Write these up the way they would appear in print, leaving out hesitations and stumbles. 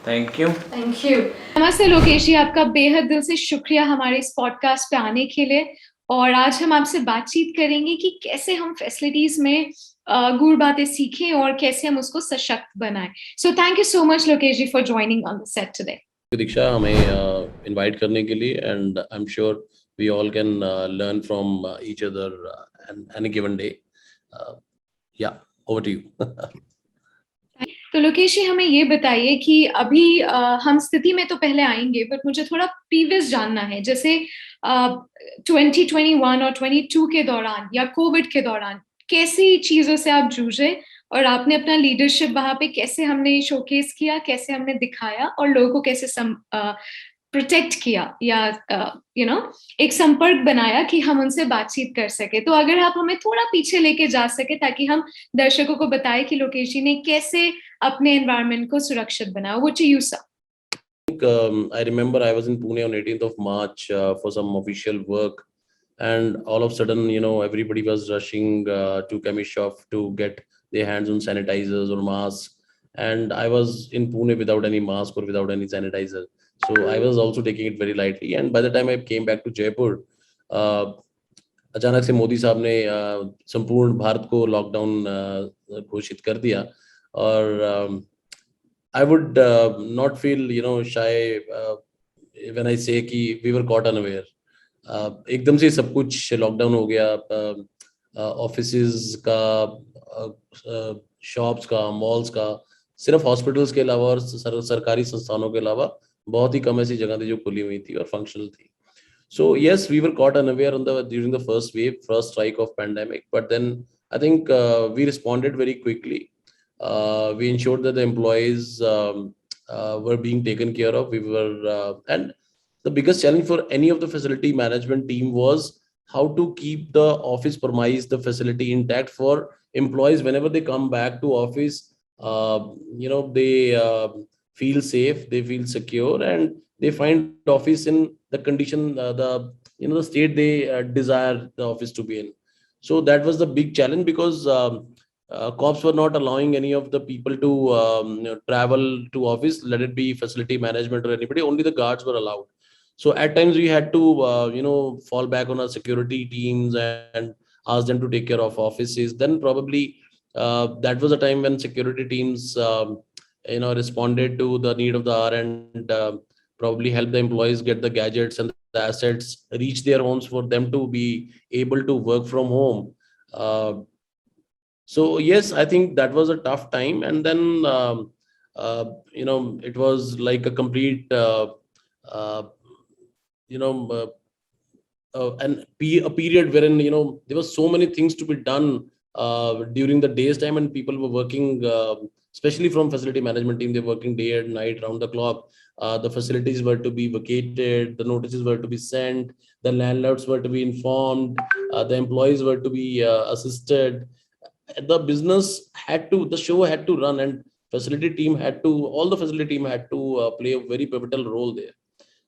Thank you. Thank you. नमस्ते लोकेश जी, आपका बेहद दिल से शुक्रिया हमारे इस पॉडकास्ट पे आने के लिए। और आज हम आपसे बातचीत करेंगे कि कैसे हम फैसिलिटीज में गुड बातें सीखें और कैसे हम उसको सशक्त बनाएं। So thank you so much Lokesh ji for joining on the set today. Diksha, हमें इनवाइट करने के लिए, and I am sure we all can learn from each other any given day. Yeah, over to you. तो लोकेश जी, हमें ये बताइए कि अभी हम स्थिति में तो पहले आएंगे, बट मुझे थोड़ा प्रीवियस जानना है। जैसे 2021 और 22 के दौरान या कोविड के दौरान कैसी चीजों से आप जूझे और आपने अपना लीडरशिप वहां पे कैसे हमने शोकेस किया, कैसे हमने दिखाया और लोगों को कैसे प्रोटेक्ट किया या एक संपर्क बनाया कि हम उनसे बातचीत कर सके। तो अगर आप हमें थोड़ा पीछे लेके जा सके ताकि हम दर्शकों को बताएं कि लोकेश जी ने कैसे अपने एनवायरनमेंट को सुरक्षित बनाया। What do you say? I remember I was in Pune on 18th of March for some official work, and all of a sudden, everybody was rushing to chemist shop to get their hands on sanitizers or masks. And I was in Pune without any mask or without any sanitizer. So I was also taking it very lightly. And by the time I came back to Jaipur, अचानक से मोदी साहब ने संपूर्ण भारत को lockdown घोषित कर दिया। और I would not feel, shy when I say कि we were caught unaware. एकदम से सब कुछ लॉकडाउन हो गया। ऑफिसेज का, शॉप्स का, मॉल्स का, सिर्फ हॉस्पिटल्स के अलावा और सरकारी संस्थानों के अलावा बहुत ही कम ऐसी जगह थी जो खुली हुई थी और फंक्शनल थी। So yes, we were caught unaware during the first wave, first strike of pandemic. But then I think we responded very quickly. We ensured that the employees were being taken care of. And the biggest challenge for any of the facility management team was how to keep the office premise, the facility intact for employees whenever they come back to office. They feel safe, they feel secure, and they find office in the condition, the state they desire the office to be in. So that was the big challenge, because cops were not allowing any of the people to travel to office, let it be facility management or anybody. Only the guards were allowed. So at times we had to fall back on our security teams and ask them to take care of offices. Then probably that was a time when security teams responded to the need of the hour, and probably help the employees get the gadgets and the assets reach their homes for them to be able to work from home. So yes, I think that was a tough time. And then it was like a complete uh, you know a period wherein there were so many things to be done during the day's time, and people were working, especially from facility management team. They're working day and night, round the clock. The facilities were to be vacated, the notices were to be sent, the landlords were to be informed, the employees were to be assisted. The show had to run, and all the facility team had to play a very pivotal role there.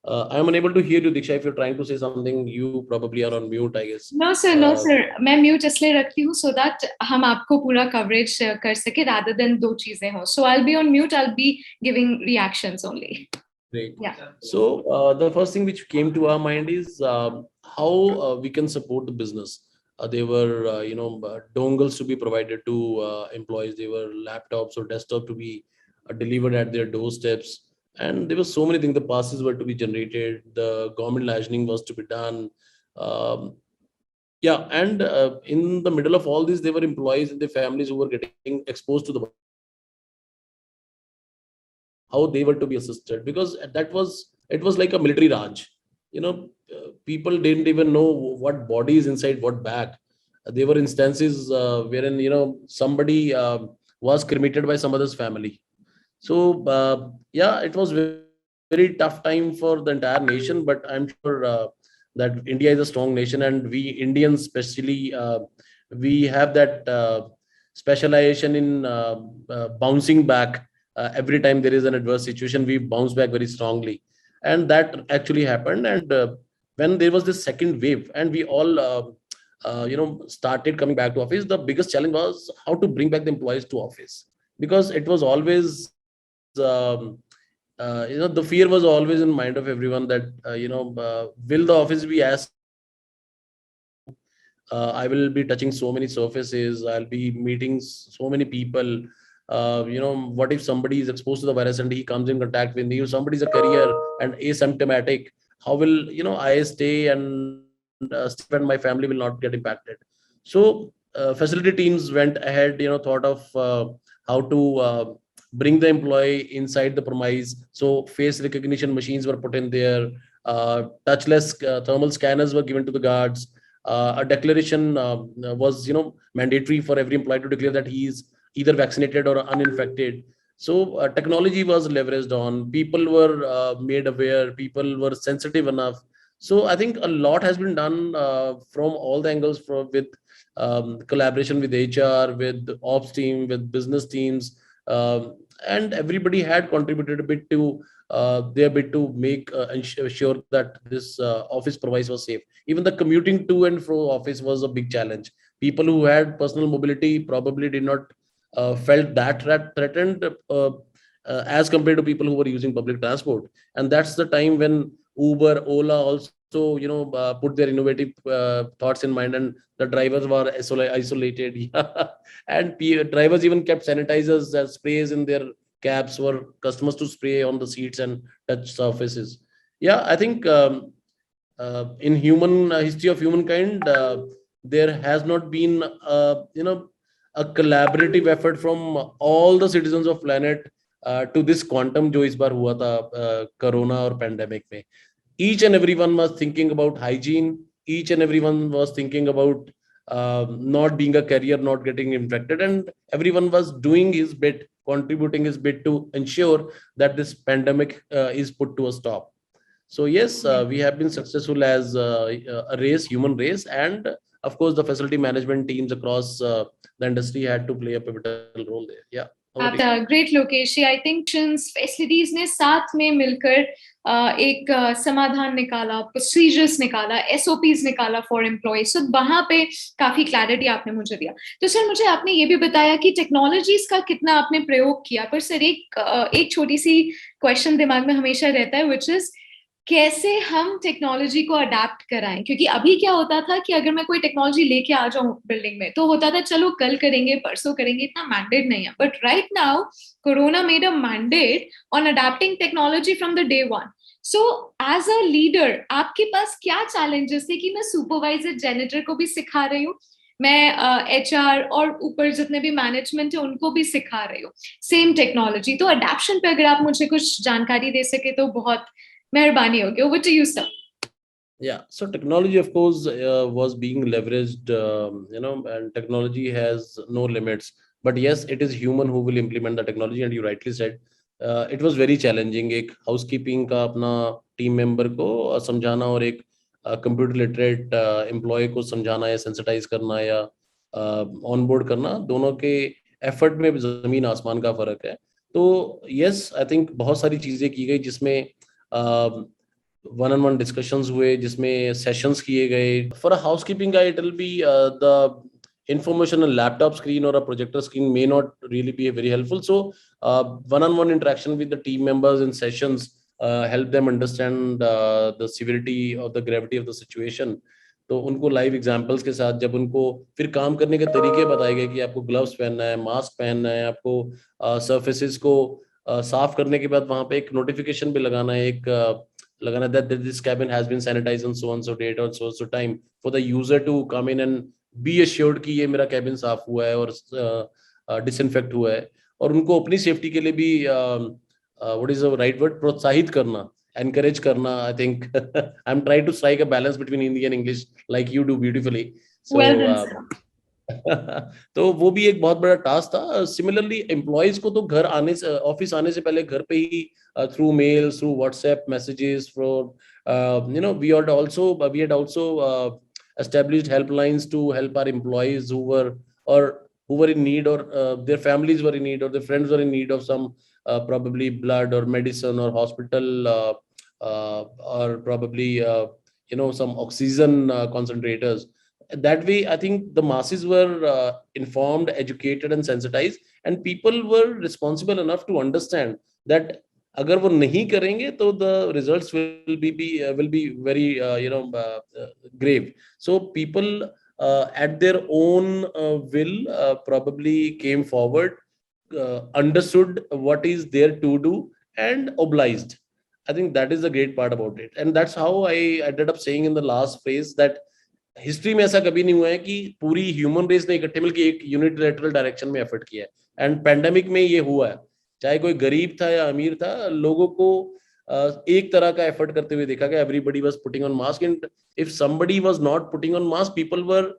I am unable to hear you, Diksha. If you're trying to say something, you probably are on mute, I guess. No sir, no sir. मैं mute इसलिए रखती हूँ so that हम आपको पूरा coverage कर सके rather than दो चीजें हो. So I'll be on mute. I'll be giving reactions only. Great. Yeah. So the first thing which came to our mind is how we can support the business. There were, dongles to be provided to employees. There were laptops or desktop to be delivered at their doorsteps. And there were so many things. The passes were to be generated. The government licensing was to be done. And in the middle of all this, there were employees and their families who were getting exposed to how they were to be assisted, because it was like a military raj. People didn't even know what body is inside what bag. There were instances wherein somebody was cremated by some other's family. So it was very tough time for the entire nation. But I'm sure that India is a strong nation, and we Indians especially, we have that specialization in bouncing back. Every time there is an adverse situation, we bounce back very strongly, and that actually happened. And when there was this second wave, and we all started coming back to office, the biggest challenge was how to bring back the employees to office, because it was always the fear was always in mind of everyone that, will the office be as I will be touching so many surfaces. I'll be meeting so many people. What if somebody is exposed to the virus and he comes in contact with me? If somebody's a carrier and asymptomatic, how will I stay and safe and my family will not get impacted? So facility teams went ahead, thought of how to bring the employee inside the premise. So face recognition machines were put in there. Touchless thermal scanners were given to the guards. A declaration was mandatory for every employee to declare that he is either vaccinated or uninfected. So technology was leveraged on, people were made aware, people were sensitive enough. So I think a lot has been done from all the angles, with collaboration with HR, with ops team, with business teams, and everybody had contributed a bit to their bit to make sure that this office provides was safe. Even the commuting to and fro office was a big challenge. People who had personal mobility probably did not felt that threatened as compared to people who were using public transport. And that's the time when Uber, Ola also put their innovative thoughts in mind, and the drivers were isolated. Yeah. And drivers even kept sanitizers as sprays in their cabs for customers to spray on the seats and touch surfaces. Yeah, I think in human history of humankind, there has not been a collaborative effort from all the citizens of planet to this quantum जो इस बार हुआ था corona और pandemic में. Each and everyone was thinking about hygiene. Each and everyone was thinking about not being a carrier, not getting infected, and everyone was doing his bit, contributing his bit to ensure that this pandemic is put to a stop. So yes, we have been successful as a race, human race, and of course the facility management teams across the industry had to play a pivotal role there. Yeah. Great Lokesh, I think facilities ने साथ में मिलकर एक समाधान निकाला, procedures निकाला, SOPs निकाला for employees. सो वहां पे काफी क्लैरिटी आपने मुझे दिया. तो सर मुझे आपने ये भी बताया कि टेक्नोलॉजीज का कितना आपने प्रयोग किया, पर सर एक छोटी सी क्वेश्चन दिमाग में हमेशा रहता है, विच इज कैसे हम टेक्नोलॉजी को अडेप्ट कराएं. क्योंकि अभी क्या होता था कि अगर मैं कोई टेक्नोलॉजी लेके आ जाऊं बिल्डिंग में, तो होता था चलो कल करेंगे, परसों करेंगे, इतना मैंडेट नहीं है. But right now corona made a mandate on adapting technology from the day one. So as a leader आपके पास क्या चैलेंजेस थे कि मैं सुपरवाइजर जेनेटर को भी सिखा रही हूँ, मैं एचआर और ऊपर जितने भी मैनेजमेंट है उनको भी सिखा रही हूँ सेम टेक्नोलॉजी. तो अडेप्शन पे अगर आप मुझे कुछ जानकारी दे सके तो बहुत मेहरबानी होगी. Over to you, sir. Yeah, so technology, of course, was being leveraged, and technology has no limits. But yes, it is human who will implement the technology, and you rightly said, it was very challenging. एक housekeeping का अपना team member को समझाना और एक computer literate employee को समझाना या sensitize करना या onboard करना, दोनों के effort में जमीन आसमान का फर्क है. तो yes, I think बहुत सारी चीजें की गई जिसमें वन ऑन वन डिस्कशंस हुए, जिसमें सेशंस किए गए. For a housekeeping guy it will be the information on laptop screen or a projector screen may not really be very helpful. So one-on-one interaction with the team members in sessions help them understand the severity or the gravity of the situation. तो उनको live examples के साथ जब उनको फिर काम करने के तरीके बताए गए कि आपको ग्लव्स पहनना है, मास्क पहनना है, आपको सर्फेसेस को साफ करने के बाद वहां पे एक नोटिफिकेशन भी लगाना है, एक लगाना that this cabin has been sanitized on so and so date or so time for the user to come in and be assured कि ये मेरा cabin साफ हुआ है और disinfect हुआ है. और उनको अपनी सेफ्टी के लिए भी what is the right word, प्रोत्साहित करना, encourage करना. I think I'm trying to strike a balance between Hindi and English like you do beautifully. So well done, sir. तो वो भी एक बहुत बड़ा टास्क था. सिमिलरली एम्प्लॉयज को तो घर आने से, ऑफिस आने से पहले घर पे ही through mails, through WhatsApp messages, for we had also established helplines to help our employees who were in need, or their families were in need, or their friends were in need of some probably blood or medicine or hospital or probably some oxygen concentrators. That way I think the masses were informed, educated and sensitized, and people were responsible enough to understand that अगर वो नहीं करेंगे तो the results will be very grave. So people at their own will probably came forward, understood what is there to do, and obliged. I think that is the great part about it, and that's how I ended up saying in the last phrase that history में ऐसा कभी नहीं हुआ है कि पूरी human race ने इकट्ठे मिलकर एक यूनिलैटरल डायरेक्शन में एफर्ट किया है, एंड पैंडेमिक में ये हुआ है। चाहे कोई गरीब था या अमीर था, लोगों को एक तरह का एफर्ट करते हुए देखा गया। Everybody was putting on mask, and if somebody was not putting on mask, people were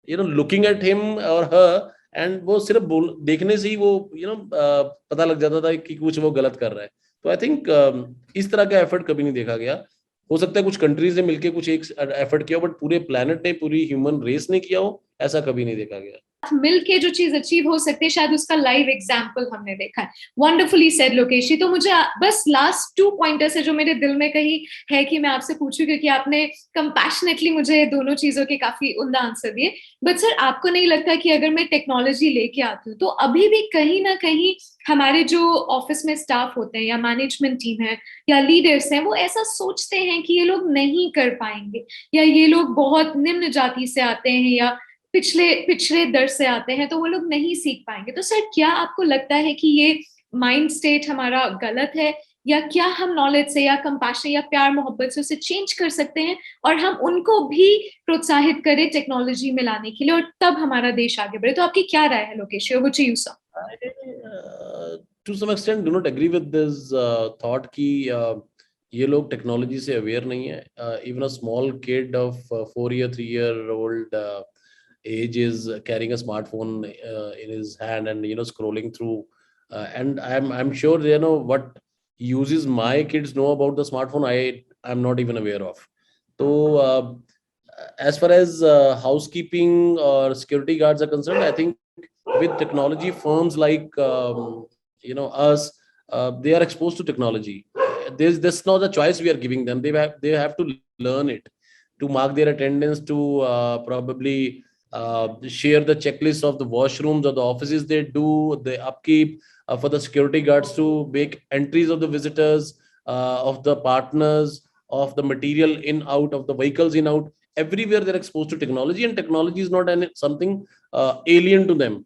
looking at him और हर, एंड वो सिर्फ देखने से ही वो पता लग जाता था कि कुछ वो गलत कर रहा है। तो आई थिंक इस तरह का एफर्ट कभी नहीं देखा गया। हो सकता है कुछ कंट्रीज ने मिलकर कुछ एक एफर्ट किया, बट पूरे प्लेनेट ने, पूरी ह्यूमन रेस ने किया हो, ऐसा कभी नहीं देखा गया। मिल के जो चीज अचीव हो सकती है, शायद उसका लाइव एग्जाम्पल हमने देखा है। वंडरफुली सेड लोकेश जी। तो मुझे बस लास्ट 2 पॉइंटर्स है जो मेरे दिल में कहीं है कि मैं आपसे पूछूं, क्योंकि आपने कंपैशनेटली मुझे दोनों चीजों के काफी उम्दा आंसर दिए। बट सर, आपको नहीं लगता कि अगर मैं टेक्नोलॉजी लेके आती हूँ तो अभी भी कहीं ना कहीं हमारे जो ऑफिस में स्टाफ होते हैं या मैनेजमेंट टीम है या लीडर्स हैं, वो ऐसा सोचते हैं कि ये लोग नहीं कर पाएंगे, या ये लोग बहुत निम्न जाति से आते हैं या पिछड़े दर से आते हैं, तो वो लोग नहीं सीख पाएंगे। तो सर, क्या आपको लगता है कि ये माइंड स्टेट हमारा गलत है, या क्या हम नॉलेज से या कंपैशन या प्यार मोहब्बत से उसे चेंज कर सकते हैं और हम उनको भी प्रोत्साहित करें टेक्नोलॉजी में लाने के लिए, और तब हमारा देश आगे बढ़े? तो आपकी क्या राय है Lokesh? Over to you sir. To some extent do not agree with this thought कि ये लोग टेक्नोलॉजी से अवेयर नहीं है। Even a small kid of 4 year 3 year old age is carrying a smartphone in his hand and scrolling through, and I'm sure what uses my kids know about the smartphone I'm not even aware of. So as far as housekeeping or security guards are concerned, I think with technology firms like us, they are exposed to technology. There's not a choice we are giving them. They have to learn it, to mark their attendance, to probably share the checklist of the washrooms or the offices they do, the upkeep, for the security guards to make entries of the visitors, of the partners, of the material in out, of the vehicles in out. Everywhere they're exposed to technology, and technology is not something alien to them.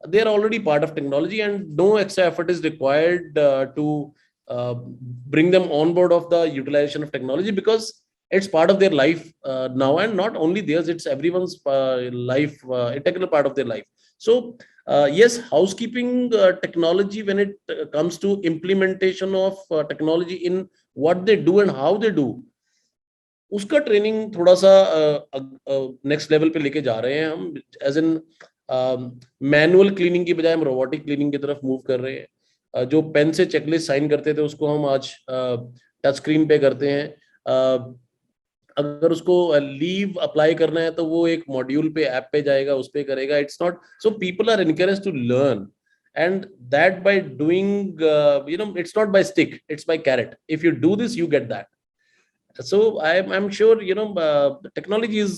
They are already part of technology, and no extra effort is required to bring them on board of the utilization of technology, because it's part of their life now, and not only theirs, it's everyone's life, integral part of their life. So yes, housekeeping technology, when it comes to implementation of technology in what they do and how they do, उसका training थोड़ा सा next level पे लेके जा रहे हैं हम। As in manual cleaning की बजाय हम रोबोटिक क्लीनिंग की तरफ मूव कर रहे हैं। जो पेन से चेकलिस्ट साइन करते थे उसको हम आज टच स्क्रीन पे करते हैं। अगर उसको लीव अप्लाई करना है तो वो एक मॉड्यूल पे, ऐप पे जाएगा, उस पे करेगा। It's not so, people are encouraged to learn, and that by doing it's not by stick, it's by carrot. If you do this, you get that. So I'm sure technology is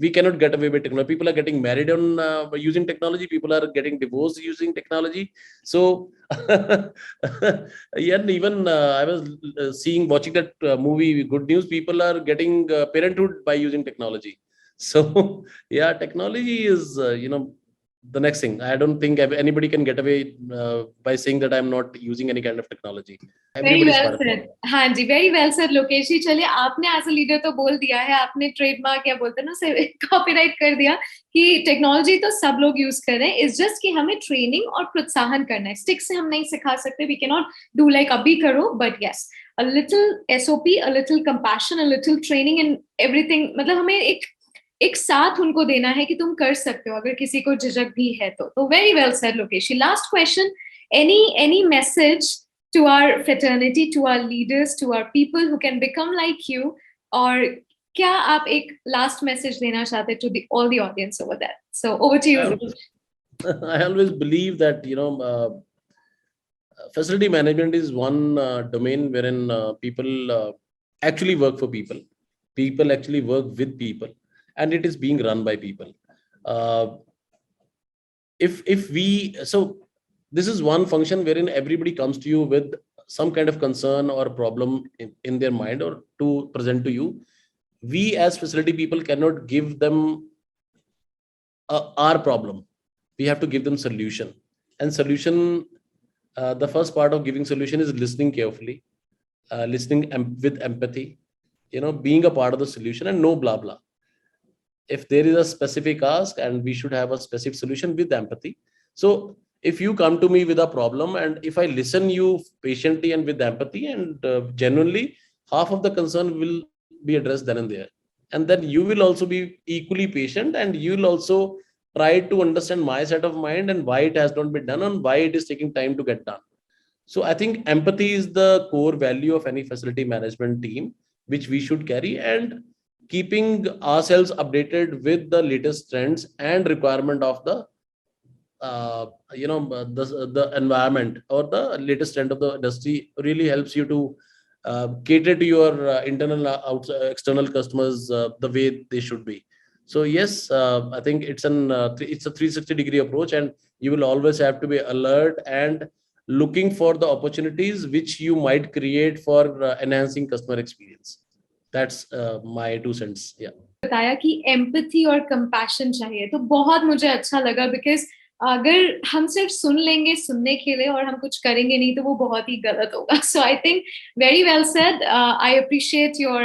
we cannot get away with technology. People are getting married on using technology. People are getting divorced using technology. So yeah, even I was watching that movie Good News. People are getting parenthood by using technology. So yeah, technology is the next thing. I don't think anybody can get away by saying that I'm not using any kind of technology. Very Everybody's well part of it. Sir. हाँ जी, very well sir Lokesh जी। चलिए, आपने as a leader तो बोल दिया है, आपने trademark क्या बोलते हैं ना से कॉपीराइट कर दिया कि टेक्नोलॉजी तो सब लोग यूज कर रहे हैं, इज जस्ट कि हमें ट्रेनिंग और प्रोत्साहन करना है। स्टिक से हम नहीं सिखा सकते, we can not do like अभी करो, but yes, a little SOP, a little compassion, a little training and everything. मतलब हमें एक साथ उनको देना है कि तुम कर सकते हो, अगर किसी को झिझक भी है तो very well sir Lokesh ji. Last question, any message to our fraternity, to our leaders, to our people who can become like you, और क्या आप एक लास्ट मैसेज देना चाहते to all the audience over there? So over to you. I always believe that facility management is one domain wherein people actually work for people. People actually work with people, and it is being run by people. Uh, if we so this is one function wherein everybody comes to you with some kind of concern or problem in their mind or to present to you, we as facility people cannot give them our problem. We have to give them solution. And solution, the first part of giving solution is listening carefully, listening with empathy, being a part of the solution, and no blah blah. If there is a specific ask, and we should have a specific solution with empathy. So if you come to me with a problem, and if I listen you patiently and with empathy and genuinely, half of the concern will be addressed then and there. And then you will also be equally patient, and you will also try to understand my set of mind and why it has not been done and why it is taking time to get done. So I think empathy is the core value of any facility management team, which we should carry, and keeping ourselves updated with the latest trends and requirement of the the environment or the latest trend of the industry really helps you to cater to your internal external customers the way they should be. So yes, I think it's it's a 360-degree approach, and you will always have to be alert and looking for the opportunities which you might create for enhancing customer experience. That's my 2 cents. Yeah. बताया कि empathy और compassion चाहिए, तो बहुत मुझे अच्छा लगा, because अगर हम सिर्फ सुन लेंगे सुनने के लिए और हम कुछ करेंगे नहीं तो वो बहुत ही गलत होगा. So I think very well said. I appreciate your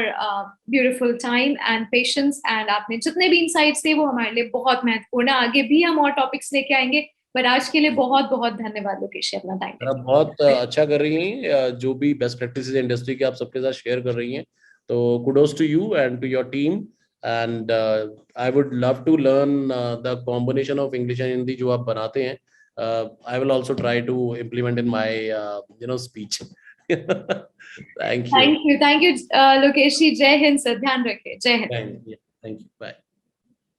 beautiful time and patience, and आपने जितने भी इनसाइट्स थे वो हमारे लिए बहुत महत्वपूर्ण है. आगे भी हम और टॉपिक्स लेके आएंगे, पर आज के लिए बहुत बहुत धन्यवाद लोकेश, अपना टाइम. आप बहुत अच्छा कर रही हैं, जो भी बेस्ट प्रैक्टिसेस इंडस्ट्री के आप सबके साथ शेयर कर रही हैं, तो kudos to you and to your team. And I would love to learn the combination of English and Hindi जो आप बनाते हैं. I will also try to implement in my speech. Thank you. Thank you, Lokesh ji. Jai Hind sir. ध्यान रखें. Jai Hind. Thank you. Bye.